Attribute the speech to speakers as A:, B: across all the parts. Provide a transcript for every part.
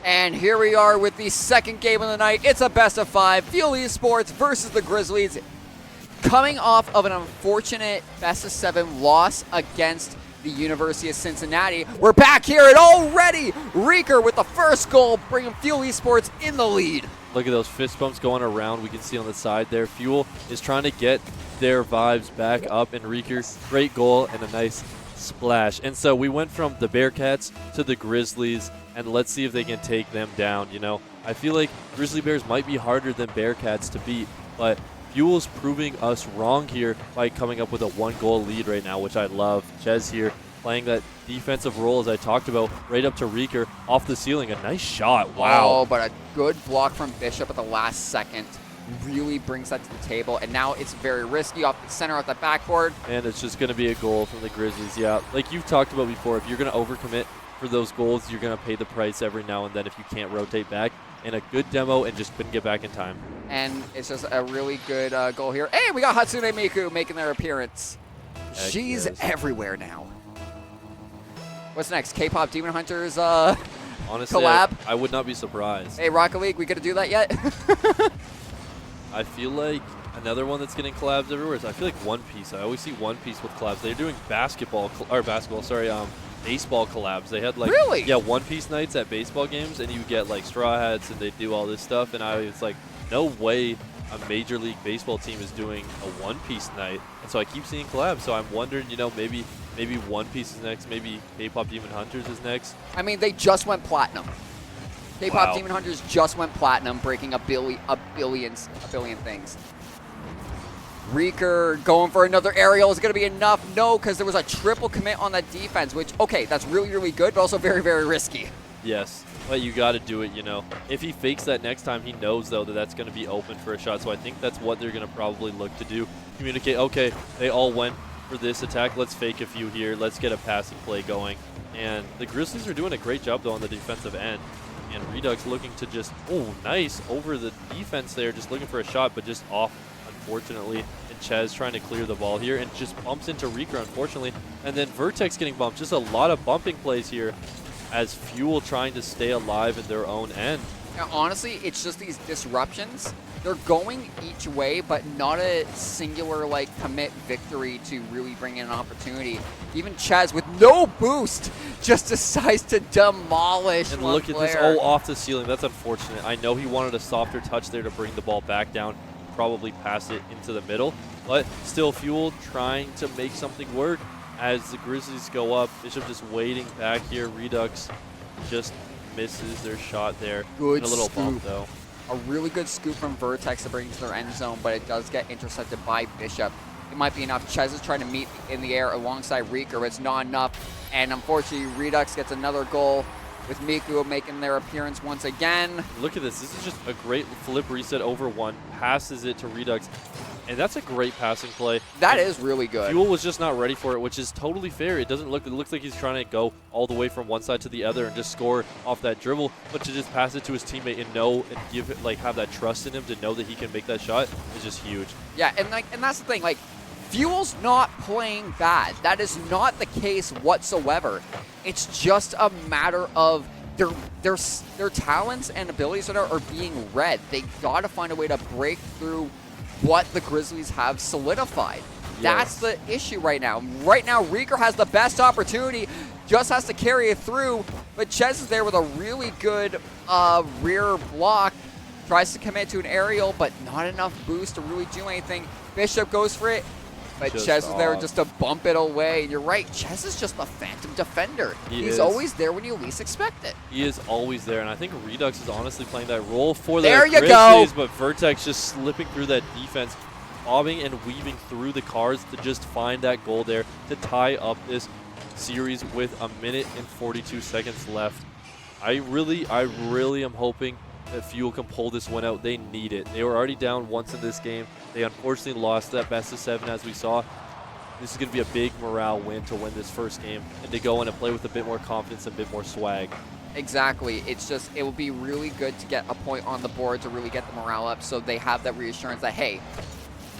A: And here we are with the second game of the night. It's a best of 5. Fuel Esports versus the Grizzlies. Coming off of an unfortunate best of 7 loss against the University of Cincinnati. We're back here and already Reeker with the first goal, bringing Fuel Esports in the lead.
B: Look at those fist bumps going around. We can see on the side there. Fuel is trying to get their vibes back up, and Reeker, great goal and a nice splash. And so we went from the Bearcats to the Grizzlies, and let's see if they can take them down. You know, I feel like Grizzly Bears might be harder than Bearcats to beat, but Fuel's proving us wrong here by coming up with a 1-goal lead right now, which I love. Ches here playing that defensive role, as I talked about, right up to Reeker, off the ceiling. A nice shot. Wow.
A: Oh, but a good block from Bishop at the last second really brings that to the table. And now it's very risky off the center, off that backboard.
B: And it's just going to be a goal from the Grizzlies. Yeah, like you've talked about before, if you're going to overcommit for those goals, you're going to pay the price every now and then if you can't rotate back. And a good demo and just couldn't get back in time. And
A: it's just a really good goal here. Hey, we got Hatsune Miku making their appearance. She's everywhere now. What's next? K-pop Demon Hunters
B: honestly,
A: collab?
B: I would not be surprised.
A: Hey, Rocket League, we gonna do that yet?
B: I feel like another one that's getting collabs everywhere is I feel like One Piece. I always see One Piece with collabs. They're doing baseball collabs. They had like
A: really?
B: Yeah, One Piece nights at baseball games, and you get like straw hats, and they do all this stuff. And it's like, no way a Major League Baseball team is doing a One Piece night. And so I keep seeing collabs. So I'm wondering, you know, maybe One Piece is next. Maybe K-pop Demon Hunters is next.
A: I mean, they just went platinum. K-pop Demon Hunters just went platinum, breaking a billion things. Reeker going for another aerial. Is it going to be enough? No, because there was a triple commit on that defense, which, okay, that's really, really good, but also very, very risky.
B: Yes, but you got to do it, you know. If he fakes that next time, he knows, though, that that's going to be open for a shot. So I think that's what they're going to probably look to do. Communicate, okay, they all went for this attack. Let's fake a few here. Let's get a passing play going. And the Grizzlies are doing a great job, though, on the defensive end. And Redux looking to just, oh, nice, over the defense there, just looking for a shot, but just off, unfortunately. And Ches trying to clear the ball here and just bumps into Reeker, unfortunately. And then Vertex getting bumped. Just a lot of bumping plays here as Fuel trying to stay alive in their own end.
A: Now, honestly, it's just these disruptions. They're going each way, but not a singular, like, commit victory to really bring in an opportunity. Even Chaz, with no boost, just decides to demolish
B: and
A: one
B: look
A: player.
B: At this, oh, off the ceiling. That's unfortunate. I know he wanted a softer touch there to bring the ball back down, probably pass it into the middle, but still Fuel trying to make something work as the Grizzlies go up. Bishop just waiting back here. Redux just misses their shot there.
A: Good
B: and a little
A: scoop.
B: bump, though.
A: A really good scoop from Vertex to bring to their end zone, but it does get intercepted by Bishop. It might be enough. Ches is trying to meet in the air alongside Reeker, but it's not enough. And unfortunately, Redux gets another goal with Miku making their appearance once again.
B: Look at this. This is just a great flip reset over one. Passes it to Redux. And that's a great passing play.
A: That is really good.
B: Fuel was just not ready for it, which is totally fair. It looks like he's trying to go all the way from one side to the other and just score off that dribble, but to just pass it to his teammate and know and give it, like, have that trust in him to know that he can make that shot is just huge.
A: Yeah, and that's the thing, like, Fuel's not playing bad. That is not the case whatsoever. It's just a matter of their talents and abilities are being read. They got to find a way to break through what the Grizzlies have solidified. Yes. That's the issue right now. Right now, Reeker has the best opportunity, just has to carry it through, but Ches is there with a really good rear block, tries to commit to an aerial, but not enough boost to really do anything. Bishop goes for it, but Ches is there just to bump it away. You're right, Ches is just a phantom defender. He's always there when you least expect it.
B: He is always there, and I think Redux is honestly playing that role for the
A: Grizzlies,
B: but Vertex just slipping through that defense, bobbing and weaving through the cars to just find that goal there to tie up this series with 1 minute and 42 seconds left. I really am hoping that Fuel can pull this one out. They need it. They were already down once in this game. They unfortunately lost that best of 7, as we saw. This is going to be a big morale win to win this first game and to go in and play with a bit more confidence and a bit more swag.
A: Exactly. It's just, it would be really good to get a point on the board to really get the morale up so they have that reassurance that, hey,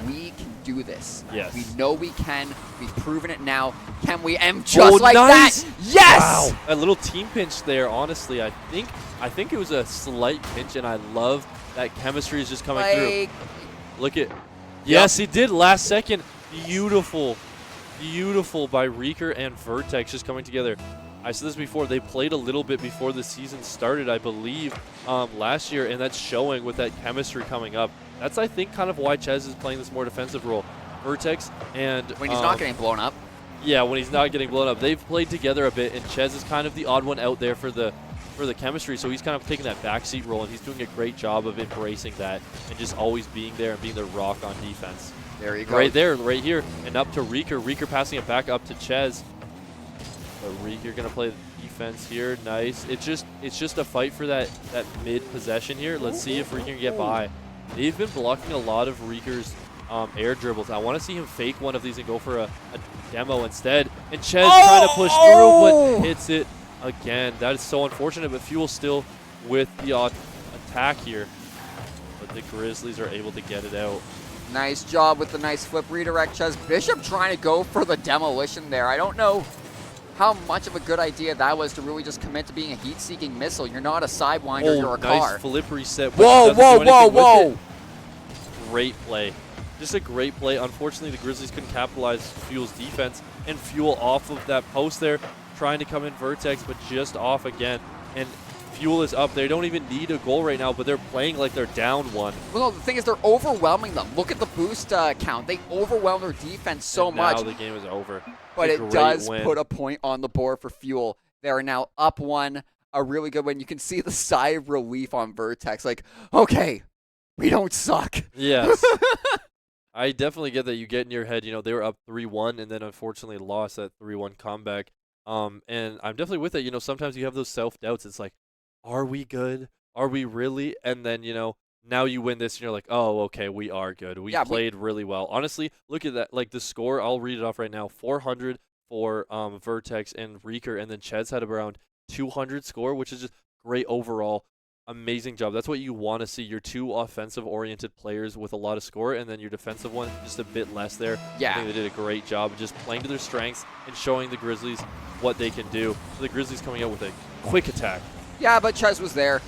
A: we can do this.
B: Yes.
A: We know we can. We've proven it now. Can we? And just like
B: nice.
A: that, yes!
B: Wow. A little team pinch there, honestly. I think it was a slight pinch, and I love that chemistry is just coming through. Look at, yes, he did last second. Beautiful, beautiful by Reeker and Vertex just coming together. I said this before, they played a little bit before the season started, I believe, last year, and that's showing with that chemistry coming up. That's, I think, kind of why Chez is playing this more defensive role. Vertex and...
A: When he's not getting blown up.
B: Yeah, when he's not getting blown up. They've played together a bit, and Chez is kind of the odd one out there for the chemistry, so he's kind of taking that backseat role, and he's doing a great job of embracing that and just always being there and being the rock on defense.
A: There you go.
B: Right there, right here, and up to Reeker. Reeker passing it back up to Chez. But Reeker gonna play the defense here. Nice. It's just a fight for that mid possession here. Let's see if Reeker can get by. They've been blocking a lot of Reeker's air dribbles. I want to see him fake one of these and go for a demo instead. And Chez trying to push through, but hits it again. That is so unfortunate, but Fuel still with the attack here. But the Grizzlies are able to get it out.
A: Nice job with the nice flip redirect, Chez. Bishop trying to go for the demolition there. I don't know how much of a good idea that was to really just commit to being a heat-seeking missile. You're not a sidewinder, you're a car.
B: Nice flip reset.
A: Whoa, whoa, whoa, whoa!
B: Great play. Just a great play. Unfortunately, the Grizzlies couldn't capitalize Fuel's defense, and Fuel off of that post there, trying to come in Vertex, but just off again. And Fuel is up. They don't even need a goal right now, but they're playing like they're down one.
A: Well, no, the thing is, they're overwhelming them. Look at the boost count. They overwhelm their defense so much.
B: Now the game is over.
A: But it does put a point on the board for Fuel. They are now up one. A really good win. You can see the sigh of relief on Vertex. Like, okay, we don't suck.
B: Yes. I definitely get that. You get in your head, you know, they were up 3-1 and then unfortunately lost that 3-1 comeback. And I'm definitely with it. You know, sometimes you have those self-doubts. It's like, are we good? Are we really? And then, you know, now you win this and you're like, oh, okay, we are good. We played really well. Honestly, look at that. Like the score, I'll read it off right now. 400 for Vertex and Reeker, and then Chez had around 200 score, which is just great overall. Amazing job. That's what you want to see. Your two offensive-oriented players with a lot of score, and then your defensive one just a bit less there.
A: Yeah.
B: I think they did a great job of just playing to their strengths and showing the Grizzlies what they can do. So the Grizzlies coming out with a quick attack.
A: Yeah, but Chez was there.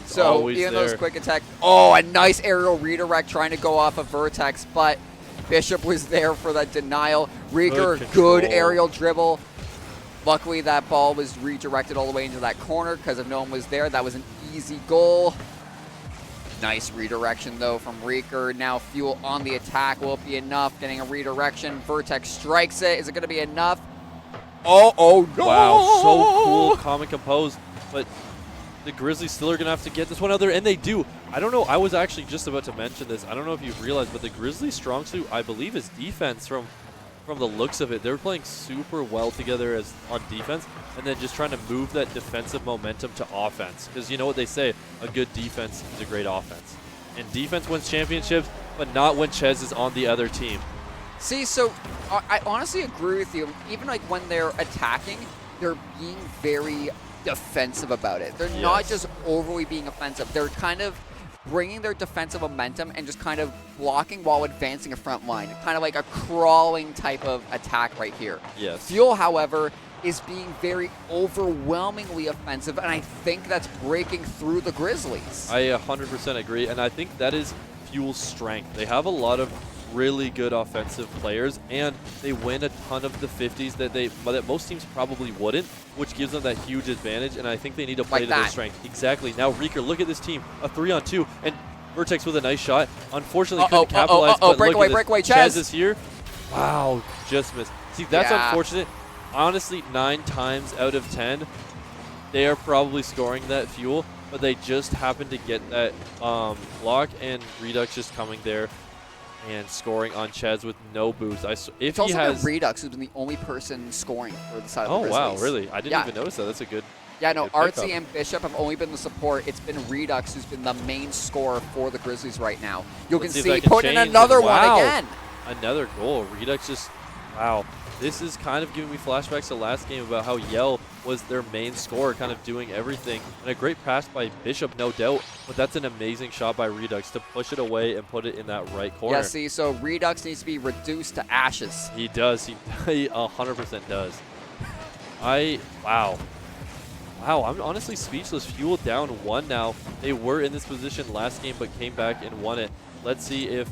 A: So
B: always
A: even
B: there.
A: those quick attack. Oh, a nice aerial redirect trying to go off of Vertex, but Bishop was there for that denial. Reeker, good aerial dribble. Luckily, that ball was redirected all the way into that corner because if no one was there, that was an easy goal. Nice redirection, though, from Reeker. Now Fuel on the attack. Will it be enough? Getting a redirection. Vertex strikes it. Is it going to be enough? Oh, no!
B: Wow, so cool, calm and composed. But the Grizzlies still are going to have to get this one out there, and they do. I don't know. I was actually just about to mention this. I don't know if you've realized, but the Grizzlies' strong suit, I believe, is defense from the looks of it. They're playing super well together on defense, and then just trying to move that defensive momentum to offense. Because you know what they say, a good defense is a great offense. And defense wins championships, but not when Chez is on the other team.
A: See, so I honestly agree with you. Even like when they're attacking, they're being very defensive about it. They're not just overly being offensive. They're kind of bringing their defensive momentum and just kind of blocking while advancing a front line. Kind of like a crawling type of attack right here.
B: Yes.
A: Fuel, however, is being very overwhelmingly offensive, and I think that's breaking through the Grizzlies. I
B: 100% agree, and I think that is Fuel's strength. They have a lot of really good offensive players, and they win a ton of the 50s that most teams probably wouldn't, which gives them that huge advantage, and I think they need to play to their strength. Exactly. Now Reeker, look at this team, a 3-on-2, and Vertex with a nice shot. Unfortunately, couldn't capitalize, but
A: breakaway,
B: Chez is here. Wow, just missed. See, that's unfortunate. Honestly, 9 times out of 10, they are probably scoring that Fuel, but they just happen to get that block, and Redux just coming there and scoring on Chez with no boost.
A: It's also Redux who's been the only person scoring for the side of the Grizzlies.
B: Oh, wow, really? I didn't even notice that. That's a good
A: Yeah, no, Artsy and Bishop have only been the support. It's been Redux who's been the main scorer for the Grizzlies right now. You can see putting in another one again.
B: Another goal. Redux just, wow. this is kind of giving me flashbacks to last game about how Yell was their main scorer, kind of doing everything. And a great pass by Bishop, no doubt, but that's an amazing shot by Redux to push it away and put it in that right corner.
A: Yeah, see, so Redux needs to be reduced to ashes.
B: He does. He 100% does. Wow, I'm honestly speechless. Fuel down 1 now. They were in this position last game, but came back and won it. Let's see if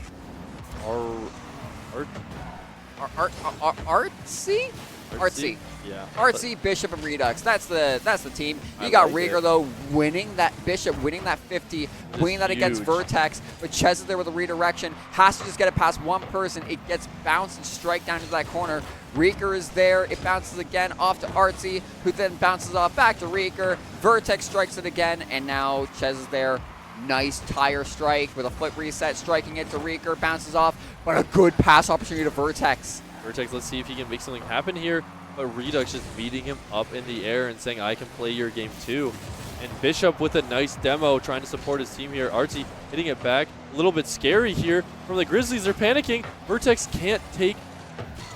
A: Artsy? Artsy.
B: Yeah.
A: Artsy, Bishop, and Redux. That's the team. You got
B: like
A: Rieger
B: it.
A: though, winning that Bishop, winning that 50, winning that against
B: huge.
A: Vertex. But Ches is there with a redirection. Has to just get it past one person. It gets bounced and strike down into that corner. Rieger is there. It bounces again off to Artsy, who then bounces off back to Rieger. Vertex strikes it again, and now Ches is there. Nice tire strike with a flip reset, striking it to Rieger, bounces off, but a good pass opportunity to Vertex.
B: Vertex, let's see if he can make something happen here. But Redux just beating him up in the air and saying, I can play your game too. And Bishop with a nice demo trying to support his team here. Artsy hitting it back. A little bit scary here from the Grizzlies. They're panicking. Vertex can't take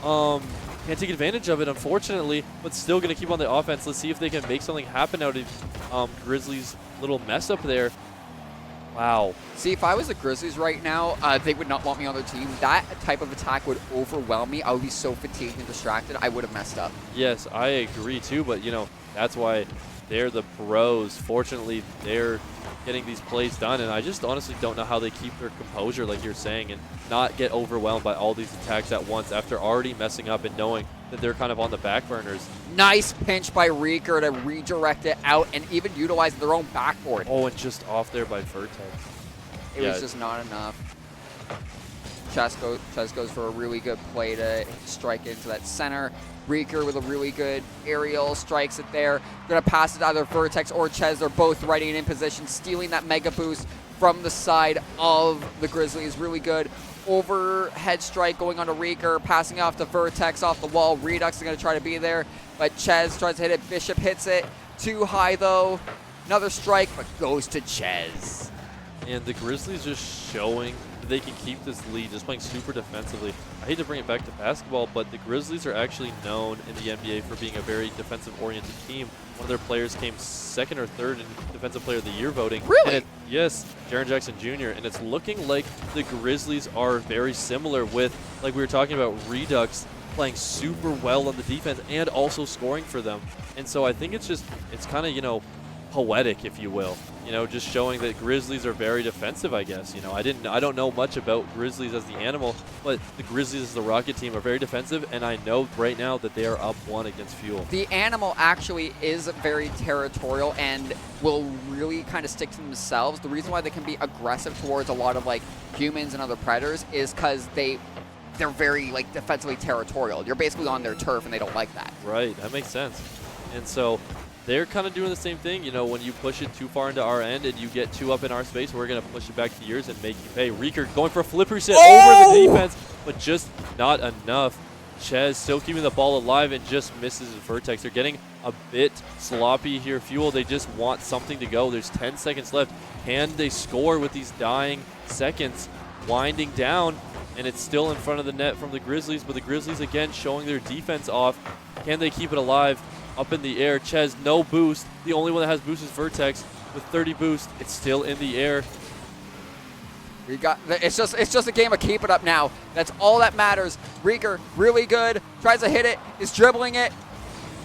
B: advantage of it, unfortunately, but still going to keep on the offense. Let's see if they can make something happen out of Grizzlies' little mess up there. Wow.
A: See, if I was the Grizzlies right now, they would not want me on their team. That type of attack would overwhelm me. I would be so fatigued and distracted, I would have messed up.
B: Yes, I agree too, but that's why they're the pros. Fortunately, they're getting these plays done, and I just honestly don't know how they keep their composure, like you're saying, and not get overwhelmed by all these attacks at once after already messing up and knowing that they're kind of on the back burners.
A: Nice pinch by Rieger to redirect it out and even utilize their own backboard.
B: Oh, and just off there by Vertex.
A: It was just not enough. Ches goes for a really good play to strike into that center. Rieger with a really good aerial, strikes it there. Gonna pass it to either Vertex or Ches. They're both ready and in position, stealing that mega boost from the side of the Grizzlies. Really good overhead strike going on to Rieger, passing off to Vertex off the wall. Redux is gonna try to be there, but Ches tries to hit it. Bishop hits it. Too high though. Another strike, but goes to Ches.
B: And the Grizzlies just showing that they can keep this lead, just playing super defensively. I hate to bring it back to basketball, but the Grizzlies are actually known in the NBA for being a very defensive-oriented team. One of their players came 2nd or 3rd in Defensive Player of the Year voting.
A: Really?
B: Yes, Jaron Jackson Jr. And it's looking like the Grizzlies are very similar with, like we were talking about, Redux playing super well on the defense and also scoring for them. And so I think it's kind of, poetic, if you will. Just showing that Grizzlies are very defensive, I guess. I don't know much about Grizzlies as the animal, but the Grizzlies as the Rocket team are very defensive, and I know right now that they are up 1 against Fuel.
A: The animal actually is very territorial and will really kind of stick to themselves. The reason why they can be aggressive towards a lot of humans and other predators is because they're very defensively territorial. You're basically on their turf and they don't like that.
B: Right, that makes sense. And so they're kind of doing the same thing. When you push it too far into our end and you get 2 up in our space, we're going to push it back to yours and make you pay. Rieger going for a flip reset over the defense, but just not enough. Ches still keeping the ball alive and just misses Vertex. They're getting a bit sloppy here. Fuel, they just want something to go. There's 10 seconds left. Can they score with these dying seconds? Winding down, and it's still in front of the net from the Grizzlies, but the Grizzlies again showing their defense off. Can they keep it alive? Up in the air, Ches, no boost. The only one that has boost is Vertex with 30 boost. It's still in the air.
A: It's just a game of keep it up now. That's all that matters. Rieger, really good. Tries to hit it. Is dribbling it.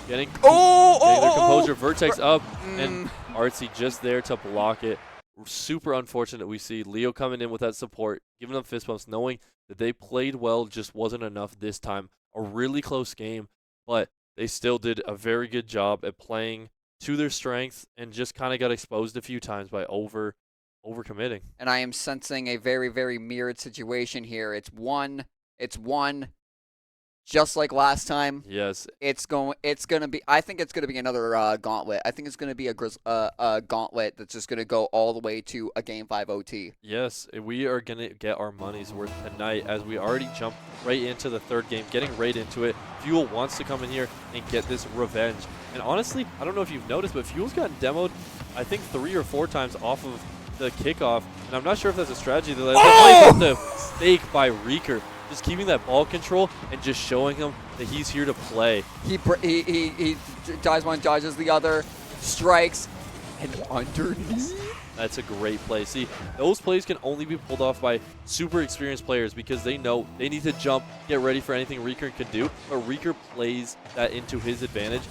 B: Getting their composure. Vertex up, and Artsy just there to block it. Super unfortunate. We see Leo coming in with that support, giving them fist bumps, knowing that they played well, just wasn't enough this time. A really close game, but they still did a very good job at playing to their strengths and just kind of got exposed a few times by overcommitting.
A: And I am sensing a very, very mirrored situation here. It's one, just like last time.
B: Yes.
A: It's gonna be. I think it's gonna be another gauntlet. I think it's gonna be a gauntlet that's just gonna go all the way to a Game 5 OT.
B: Yes, we are gonna get our money's worth tonight as we already jumped right into the 3rd game, getting right into it. Fuel wants to come in here and get this revenge. And honestly, I don't know if you've noticed, but Fuel's gotten demoed, I think 3 or 4 times off of the kickoff, and I'm not sure if that's a strategy. They're playing the stake by Rieger. just keeping that ball control and just showing him that he's here to play.
A: He dives one, dodges the other, strikes, and underneath.
B: That's a great play. See, those plays can only be pulled off by super experienced players because they know they need to jump, get ready for anything Reeker can do, but Reeker plays that into his advantage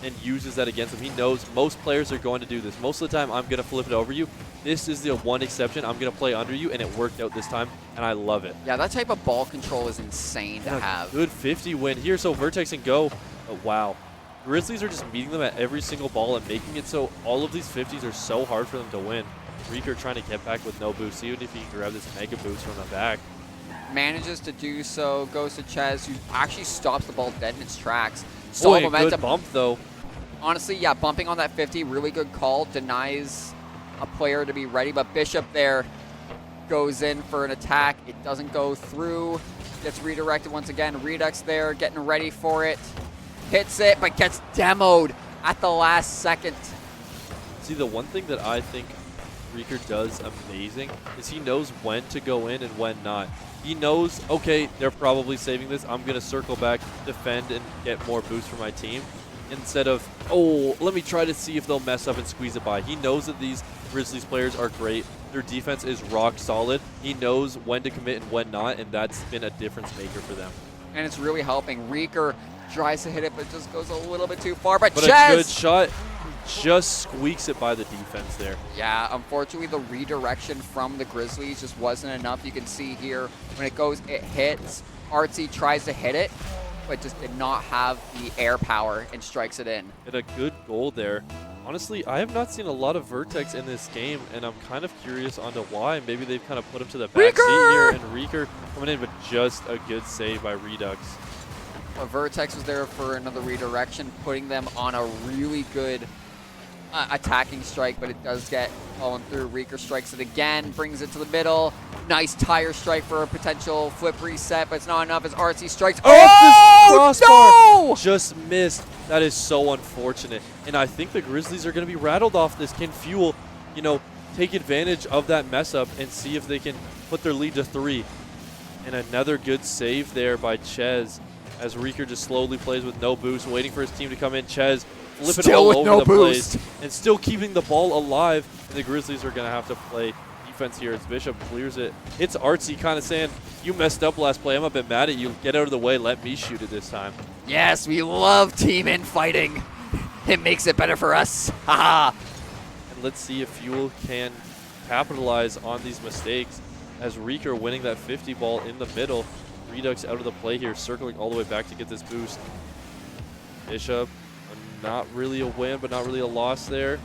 B: and uses that against him. He knows most players are going to do this. Most of the time, I'm going to flip it over you. This is the one exception. I'm going to play under you, and it worked out this time, and I love it.
A: Yeah, that type of ball control is insane to have.
B: Good 50 win here, so Vertex and Go. Oh, wow. Grizzlies are just meeting them at every single ball and making it so all of these 50s are so hard for them to win. Reeker trying to get back with no boost, even if he can grab this mega boost from the back.
A: Manages to do so, goes to Chez, who actually stops the ball dead in its tracks.
B: Boy, good bump, though.
A: Honestly, yeah, bumping on that 50, really good call. Denies a player to be ready, but Bishop there goes in for an attack. It doesn't go through. Gets redirected once again. Redux there, getting ready for it. Hits it, but gets demoed at the last second.
B: See, the one thing that I think Reeker does amazing is he knows when to go in and when not. He knows, okay, they're probably saving this. I'm going to circle back, defend, and get more boost for my team. Instead of, oh, let me try to see if they'll mess up and squeeze it by. He knows that these Grizzlies players are great. Their defense is rock solid. He knows when to commit and when not, and that's been a difference maker for them.
A: And it's really helping. Reeker tries to hit it, but just goes a little bit too far. But
B: a good shot, just squeaks it by the defense there.
A: Yeah, unfortunately, the redirection from the Grizzlies just wasn't enough. You can see here when it goes, it hits. Artsy tries to hit it, but just did not have the air power and strikes it in.
B: And a good goal there. Honestly, I have not seen a lot of Vertex in this game, and I'm kind of curious onto why. Maybe they've kind of put him to the back seat here, and Reeker coming in, but just a good save by Redux.
A: Vertex was there for another redirection, putting them on a really good attacking strike, but it does get fallen through. Reeker strikes it again, brings it to the middle. Nice tire strike for a potential flip reset, but it's not enough as Artsy strikes.
B: Oh, this crossbar
A: no!
B: just missed. That is so unfortunate. And I think the Grizzlies are going to be rattled off this. Can Fuel, you know, take advantage of that mess up and see if they can put their lead to 3. And another good save there by Chez as Reeker just slowly plays with no boost, waiting for his team to come in. Chez flipping all over the place and still keeping the ball alive. And the Grizzlies are going to have to play defense here as Bishop clears it. It's Artsy kind of saying, you messed up last play. I'm a bit mad at you. Get out of the way. Let me shoot it this time.
A: Yes, we love team infighting. It makes it better for us. Haha.
B: And let's see if Fuel can capitalize on these mistakes as Reeker winning that 50 ball in the middle. Redux out of the play here, circling all the way back to get this boost. Bishop, not really a win, but not really a loss there.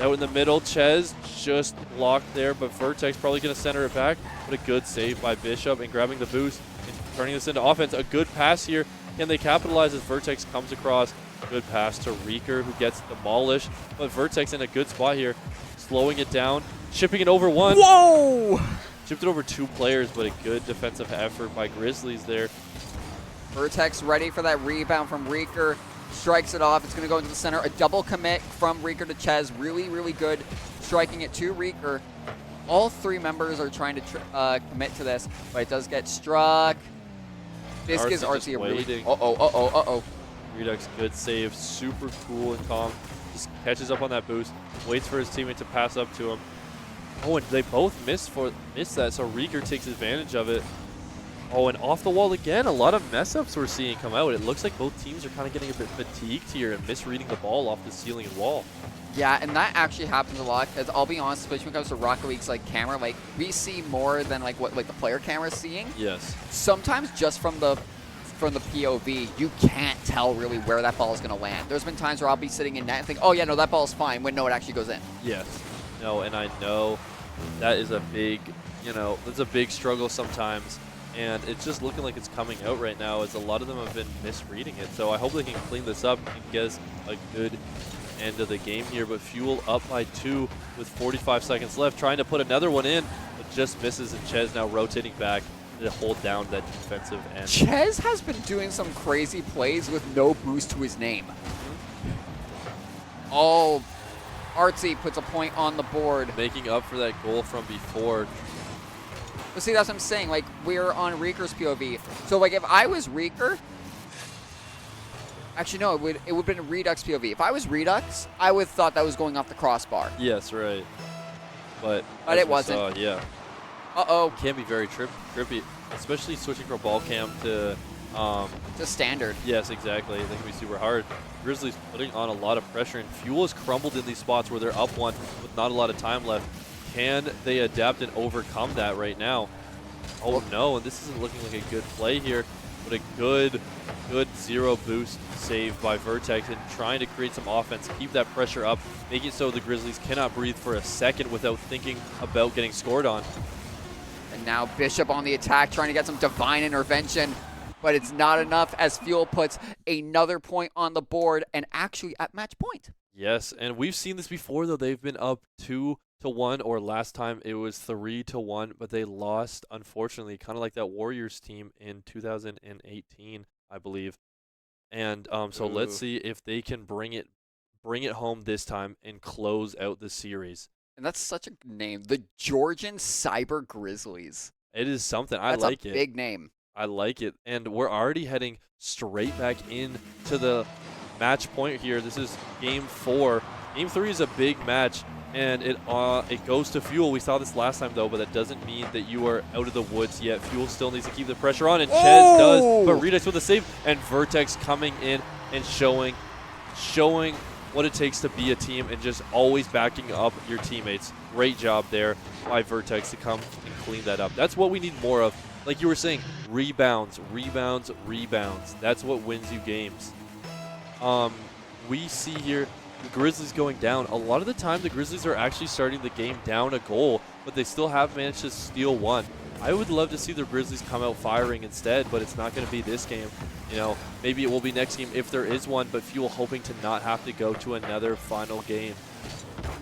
B: Out in the middle, Chez just blocked there, but Vertex probably going to center it back. But a good save by Bishop and grabbing the boost and turning this into offense. A good pass here. Can they capitalize as Vertex comes across? Good pass to Reeker, who gets demolished. But Vertex in a good spot here, slowing it down, chipping it over one.
A: Whoa!
B: Chipped it over 2 players, but a good defensive effort by Grizzlies there.
A: Vertex ready for that rebound from Reeker. Strikes it off. It's going to go into the center. A double commit from Reeker to Chez. Really, really good. Striking it to Reeker. All 3 members are trying to commit to this, but it does get struck. This gives Artsy a really... Uh-oh.
B: Redux, good save. Super cool and calm. Just catches up on that boost. Waits for his teammate to pass up to him. Oh, and they both missed that, so Reeker takes advantage of it. Oh, and off the wall again. A lot of mess-ups we're seeing come out. It looks like both teams are kind of getting a bit fatigued here and misreading the ball off the ceiling and wall.
A: Yeah, and that actually happens a lot, because I'll be honest, especially when it comes to Rocket League's camera, we see more than what the player camera's seeing.
B: Yes.
A: Sometimes just from the POV, you can't tell really where that ball is going to land. There's been times where I'll be sitting in net and think, oh yeah, no, that ball's fine, when no, it actually goes in.
B: Yes. No, and I know that is a big, that's a big struggle sometimes. And it's just looking like it's coming out right now as a lot of them have been misreading it. So I hope they can clean this up and get us a good end of the game here. But Fuel up by 2 with 45 seconds left, trying to put another one in, but just misses. And Chez now rotating back to hold down that defensive end.
A: Chez has been doing some crazy plays with no boost to his name. Oh, Artsy puts a point on the board.
B: Making up for that goal from before.
A: But see, that's what I'm saying. Like, we're on Reeker's POV. So, like, if I was Reeker, actually, no, it would have been Redux POV. If I was Redux, I would have thought that was going off the crossbar.
B: Yes, right. But
A: it wasn't.
B: Yeah.
A: Uh-oh.
B: Can be very trippy, especially switching from ball cam to
A: standard.
B: Yes, exactly. That can be super hard. Grizzlies putting on a lot of pressure, and Fuel has crumbled in these spots where they're up one with not a lot of time left. Can they adapt and overcome that right now? Oh no, and this isn't looking like a good play here, but a good zero boost save by Vertex and trying to create some offense, keep that pressure up, make it so the Grizzlies cannot breathe for a second without thinking about getting scored on.
A: And now Bishop on the attack, trying to get some divine intervention, but it's not enough as Fuel puts another point on the board and actually at match point.
B: Yes, and we've seen this before though. They've been up 2-1, or last time it was 3-1, but they lost, unfortunately, kind of like that Warriors team in 2018, I believe. And so let's see if they can bring it home this time and close out the series.
A: And that's such a good name, the Georgian CyberGrizzlies.
B: It is something.
A: That's
B: I like it.
A: That's a big name.
B: I like it. And we're already heading straight back into the match point here. This is game 4. Game 3 is a big match, and it goes to Fuel. We saw this last time, though, but that doesn't mean that you are out of the woods yet. Fuel still needs to keep the pressure on, and Ches does, but Redux with a save, and Vertex coming in and showing what it takes to be a team and just always backing up your teammates. Great job there by Vertex to come and clean that up. That's what we need more of. Like you were saying, rebounds. That's what wins you games. We see here the Grizzlies going down. A lot of the time, the Grizzlies are actually starting the game down a goal, but they still have managed to steal one. I would love to see the Grizzlies come out firing instead, but it's not going to be this game. You know, maybe it will be next game if there is one, but Fuel hoping to not have to go to another final game.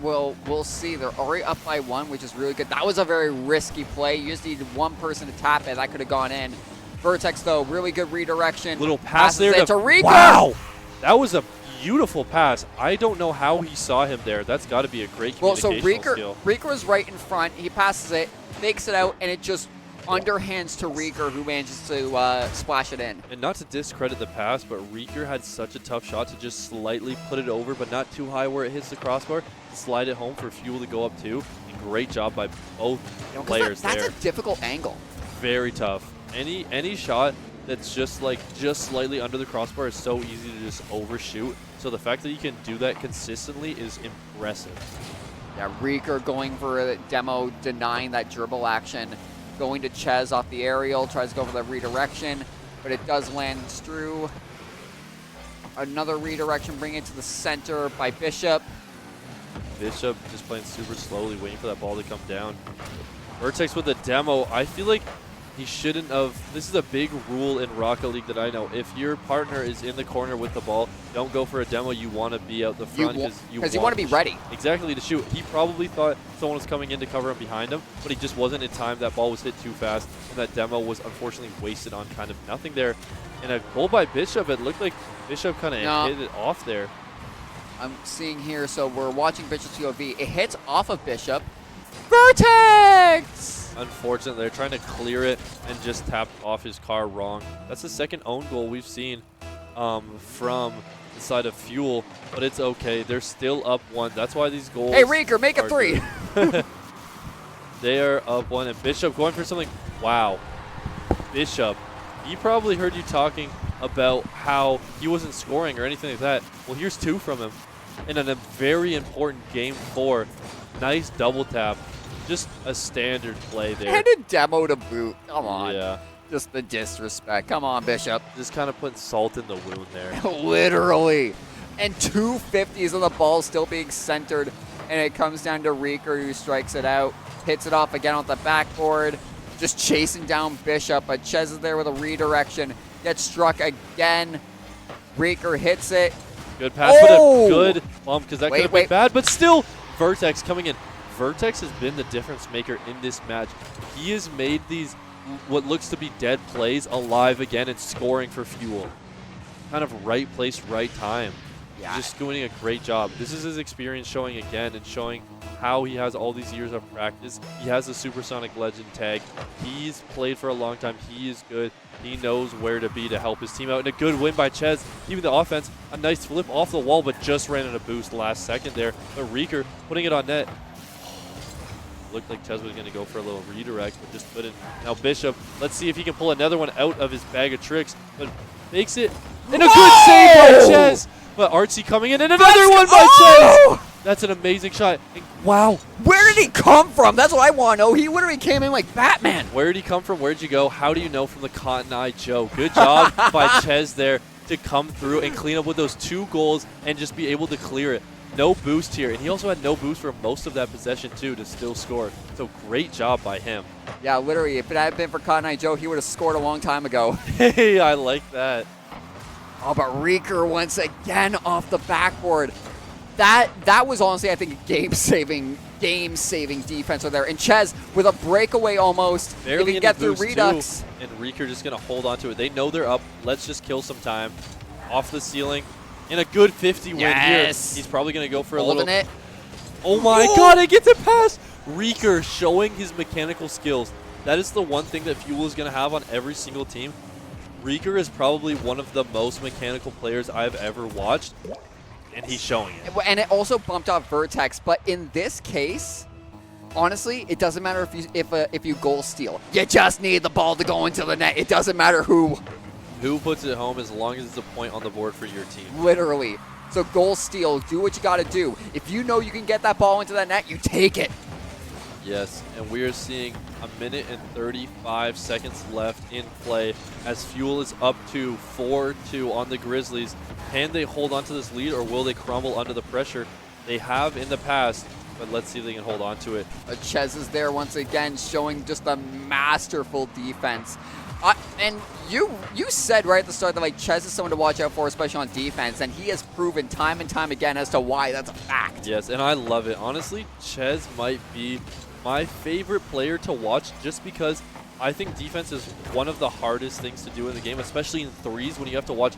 A: Well, we'll see. They're already up by 1, which is really good. That was a very risky play. You just needed one person to tap it. That could have gone in. Vertex, though, really good redirection.
B: Little pass there
A: to Reeker.
B: Wow! That was a beautiful pass. I don't know how he saw him there. That's got to be a great communicational skill.
A: Reeker was right in front. He passes it, fakes it out, and it just underhands to Reeker, who manages to splash it in.
B: And not to discredit the pass, but Reeker had such a tough shot to just slightly put it over, but not too high where it hits the crossbar, to slide it home for Fuel to go up 2. And great job by both players there.
A: That's a difficult angle.
B: Very tough. Any shot that's just slightly under the crossbar is so easy to just overshoot. So the fact that you can do that consistently is impressive.
A: Yeah, Reeker going for a demo, denying that dribble action. Going to Ches off the aerial, tries to go for the redirection, but it does land through. Another redirection, bring it to the center by Bishop.
B: Bishop just playing super slowly, waiting for that ball to come down. Vertex with a demo. I feel like he shouldn't have. This is a big rule in Rocket League that I know. If your partner is in the corner with the ball, don't go for a demo. You want to be out the front
A: because you want to be ready.
B: Exactly, to shoot. He probably thought someone was coming in to cover him behind him, but he just wasn't in time. That ball was hit too fast, and that demo was unfortunately wasted on kind of nothing there. And a goal by Bishop. It looked like Bishop kind of hit it off there.
A: I'm seeing here, so we're watching Bishop's POV. It hits off of Bishop. Vertex!
B: Unfortunately, they're trying to clear it and just tapped off his car wrong. That's the second own goal we've seen from the side of Fuel, but it's okay. They're still up 1. That's why these goals.
A: Hey, Reeker, make it 3.
B: They are up 1, and Bishop going for something. Wow. Bishop, he probably heard you talking about how he wasn't scoring or anything like that. Well, here's 2 from him. And in a very important game 4, nice double tap. Just a standard play there.
A: And a demo to boot. Come on.
B: Yeah.
A: Just the disrespect. Come on, Bishop.
B: Just kind of putting salt in the wound there.
A: Literally. And 250s on the ball still being centered. And it comes down to Reeker, who strikes it out. Hits it off again on the backboard. Just chasing down Bishop. But Ches is there with a redirection. Gets struck again. Reeker hits it.
B: Good pass, but a good bump because that could have been bad. But still, Vertex coming in. Vertex has been the difference maker in this match. He has made these, what looks to be dead plays, alive again and scoring for Fuel. Kind of right place, right time. Yeah. Just doing a great job. This is his experience showing again and showing how he has all these years of practice. He has a Supersonic Legend tag. He's played for a long time. He is good. He knows where to be to help his team out. And a good win by Ches. Even the offense, a nice flip off the wall, but just ran in a boost last second there. But Reeker putting it on net. Looked like Ches was going to go for a little redirect, but just couldn't. Now Bishop, let's see if he can pull another one out of his bag of tricks, but makes it. And a good save by Ches. But Artsy coming in, and another one by Ches. That's an amazing shot. And wow.
A: Where did he come from? That's what I want to know. He literally came in like Batman.
B: Where did he come from? Where did you go? How do you know from the Cotton Eye Joe? Good job by Ches there to come through and clean up with those 2 goals and just be able to clear it. No boost here, and he also had no boost for most of that possession too to still score. So great job by him.
A: Yeah, literally, if it had been for Cotton Eye Joe, he would have scored a long time ago.
B: Hey, I like that.
A: Oh, but Reeker once again off the backboard. That was honestly, I think, a game-saving defense right there. And Ches with a breakaway almost.
B: Barely
A: he can get through Redux.
B: Too, and Reeker just going to hold on to it. They know they're up. Let's just kill some time. Off the ceiling. And a good 50 win here. He's probably going to go for a little.
A: It.
B: Oh my God, I get to pass. Reeker showing his mechanical skills. That is the one thing that Fuel is going to have on every single team. Reeker is probably one of the most mechanical players I've ever watched, and he's showing it.
A: And it also bumped off Vertex, but in this case, honestly, it doesn't matter if you goal steal. You just need the ball to go into the net. It doesn't matter who.
B: Who puts it home as long as it's a point on the board for your team.
A: Literally. So goal steal, do what you got to do. If you know you can get that ball into that net, you take it.
B: Yes, and we are seeing 1 minute and 35 seconds left in play as Fuel is up to 4-2 on the Grizzlies. Can they hold on to this lead, or will they crumble under the pressure? They have in the past, but let's see if they can hold on to it.
A: Ches is there once again, showing just a masterful defense. And you said right at the start that like Ches is someone to watch out for, especially on defense, and he has proven time and time again as to why that's a fact.
B: Yes, and I love it. Honestly, Ches might be my favorite player to watch just because I think defense is one of the hardest things to do in the game, especially in threes when you have to watch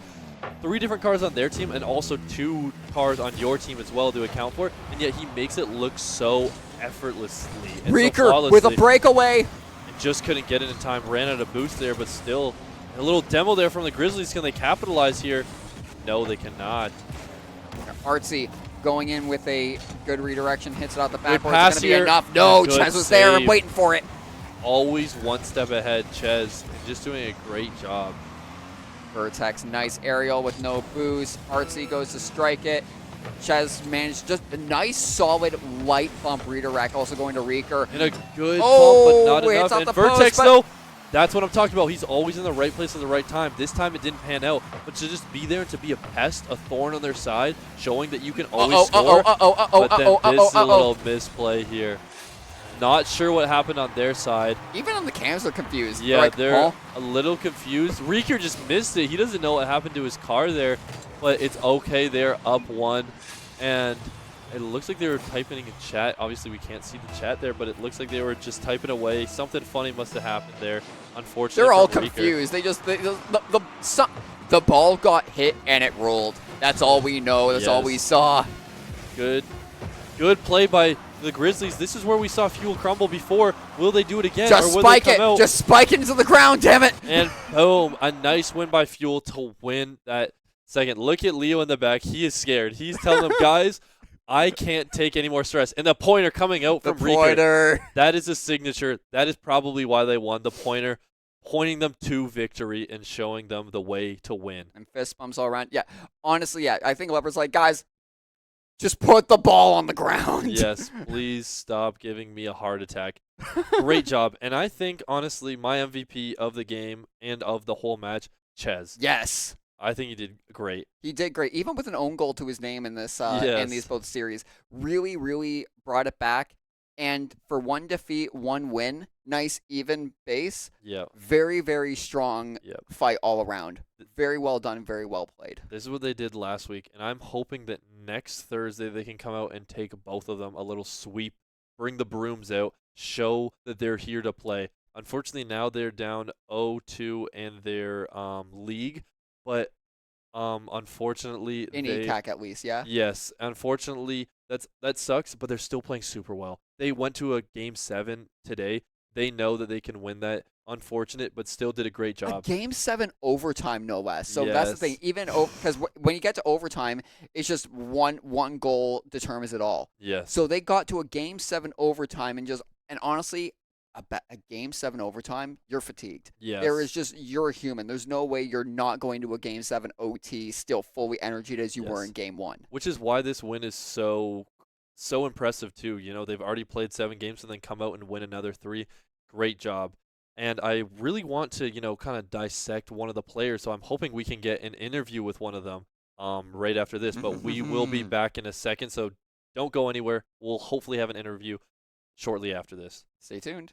B: 3 different cars on their team and also 2 cars on your team as well to account for, and yet he makes it look so effortlessly. And
A: Reeker
B: so
A: with a breakaway.
B: Just couldn't get it in time, ran out of boost there, but still a little demo there from the Grizzlies. Can they capitalize here? No, they cannot.
A: Artsy going in with a good redirection, hits it out the
B: Good
A: backboard.
B: pass
A: It's going to be
B: here.
A: enough. No,
B: Good
A: Ches was there and
B: save.
A: waiting for it.
B: Always one step ahead, Ches, just doing a great job.
A: Vertex, nice aerial with no boost. Artsy goes to strike it. Ches managed just a nice, solid, light bump redirect, also going to Reeker.
B: And a good bump, but not enough. And Vertex, though, that's what I'm talking about. He's always in the right place at the right time. This time it didn't pan out, but to just be there and to be a pest, a thorn on their side, showing that you can always score. But then this is a little misplay here. Not sure what happened on their side.
A: Even on the cams, they're confused.
B: Yeah,
A: they're, like,
B: they're a little confused. Reeker just missed it. He doesn't know what happened to his car there, but it's okay. They're up 1, and it looks like they were typing in chat. Obviously, we can't see the chat there, but it looks like they were just typing away. Something funny must have happened there. Unfortunately,
A: they're all
B: for Reeker.
A: confused. The ball got hit and it rolled. That's all we know. That's all we saw.
B: Good play by the Grizzlies. This is where we saw Fuel crumble before. Will they do it again?
A: Just
B: or will
A: spike
B: they come
A: it.
B: out?
A: Just spike it into the ground, damn it.
B: And boom, a nice win by Fuel to win that second. Look at Leo in the back. He is scared. He's telling them, guys, I can't take any more stress. And the pointer coming out from Reeker. That is a signature. That is probably why they won. The pointer pointing them to victory and showing them the way to win.
A: And fist bumps all around. Yeah, honestly, yeah. I think Leopard's like, guys, just put the ball on the ground.
B: Yes, please stop giving me a heart attack. Great job. And I think, honestly, my MVP of the game and of the whole match, Ches.
A: Yes.
B: I think he did great.
A: He did great. Even with an own goal to his name in this in these both series. Really, really brought it back. And for 1 defeat, 1 win, nice even base.
B: Yeah.
A: Very, very strong fight all around. Very well done, very well played.
B: This is what they did last week, and I'm hoping that next Thursday they can come out and take both of them, a little sweep, bring the brooms out, show that they're here to play. Unfortunately, now they're down 0-2 in their league, but unfortunately...
A: In ECAC at least, yeah?
B: Yes. Unfortunately, That sucks, but they're still playing super well. They went to a game 7 today. They know that they can win that. Unfortunate, but still did a great job.
A: A game 7 overtime, no less. So that's the thing. Even because when you get to overtime, it's just one goal determines it all.
B: Yes.
A: So they got to a game 7 overtime and honestly, a game 7 overtime, you're fatigued.
B: Yes.
A: There is just, you're a human. There's no way you're not going to a game 7 OT still fully energized as you were in game 1.
B: Which is why this win is so impressive too. You know, they've already played 7 games and then come out and win another 3. Great job. And I really want to, you know, kind of dissect one of the players. So I'm hoping we can get an interview with one of them right after this. But we will be back in a second. So don't go anywhere. We'll hopefully have an interview shortly after this.
A: Stay tuned.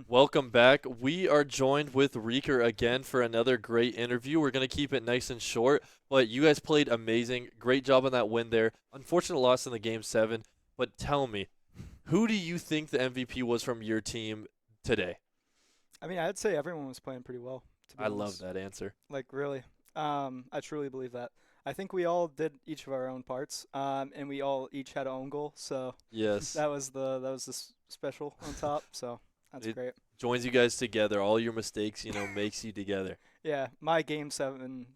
B: Welcome back. We are joined with Reeker again for another great interview. We're going to keep it nice and short, but you guys played amazing. Great job on that win there. Unfortunate loss in the Game 7, but tell me, who do you think the MVP was from your team today?
C: I mean, I'd say everyone was playing pretty well, to be
B: I
C: honest.
B: love that answer.
C: Like, really. I truly believe that. I think we all did each of our own parts, and we all each had our own goal, so
B: Yes.
C: that was the special on top, so that's great.
B: Joins you guys together. All your mistakes, makes you together.
C: Yeah, my Game 7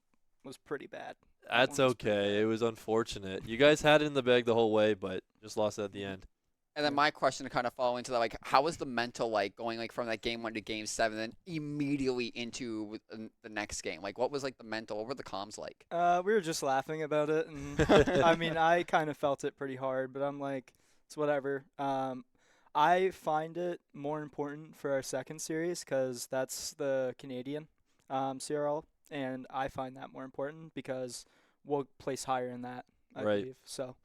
C: was pretty bad.
B: That's
C: one was pretty
B: okay.
C: bad.
B: It was unfortunate. You guys had it in the bag the whole way, but just lost at the end.
A: And then my question to kind of follow into that, like, how was the mental like going like from that Game 1 to Game 7, then immediately into the next game? Like, what was like the mental? What were the comms like?
C: We were just laughing about it, and I mean, I kind of felt it pretty hard, but I'm like, it's whatever. I find it more important for our second series because that's the Canadian CRL, and I find that more important because we'll place higher in that, I
B: Right.
C: believe. So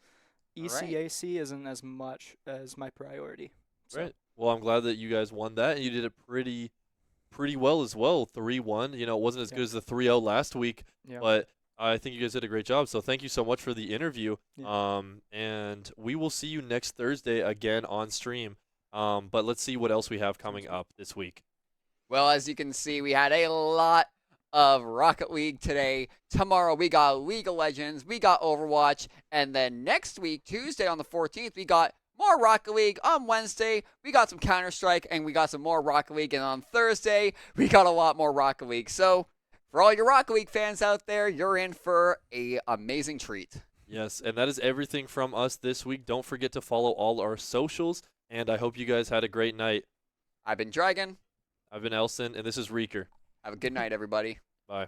A: All right.
C: ECAC isn't as much as my priority. So.
B: Right. Well, I'm glad that you guys won that, and you did it pretty well as well. 3-1. It wasn't as good as the 3-0 last week,
C: Yeah.
B: but I think you guys did a great job. So thank you so much for the interview.
C: Yeah.
B: And we will see you next Thursday again on stream. But let's see what else we have coming up this week.
A: Well, as you can see, we had a lot of Rocket League today. Tomorrow we got League of Legends, we got Overwatch, and then next week, Tuesday on the 14th, we got more Rocket League. On Wednesday, we got some Counter-Strike, and we got some more Rocket League. And on Thursday, we got a lot more Rocket League. So for all your Rocket League fans out there, you're in for an amazing treat.
B: Yes, and that is everything from us this week. Don't forget to follow all our socials, and I hope you guys had a great night.
A: I've been Dragon.
B: I've been Elson, and this is Reeker.
A: Have a good night, everybody.
B: Bye.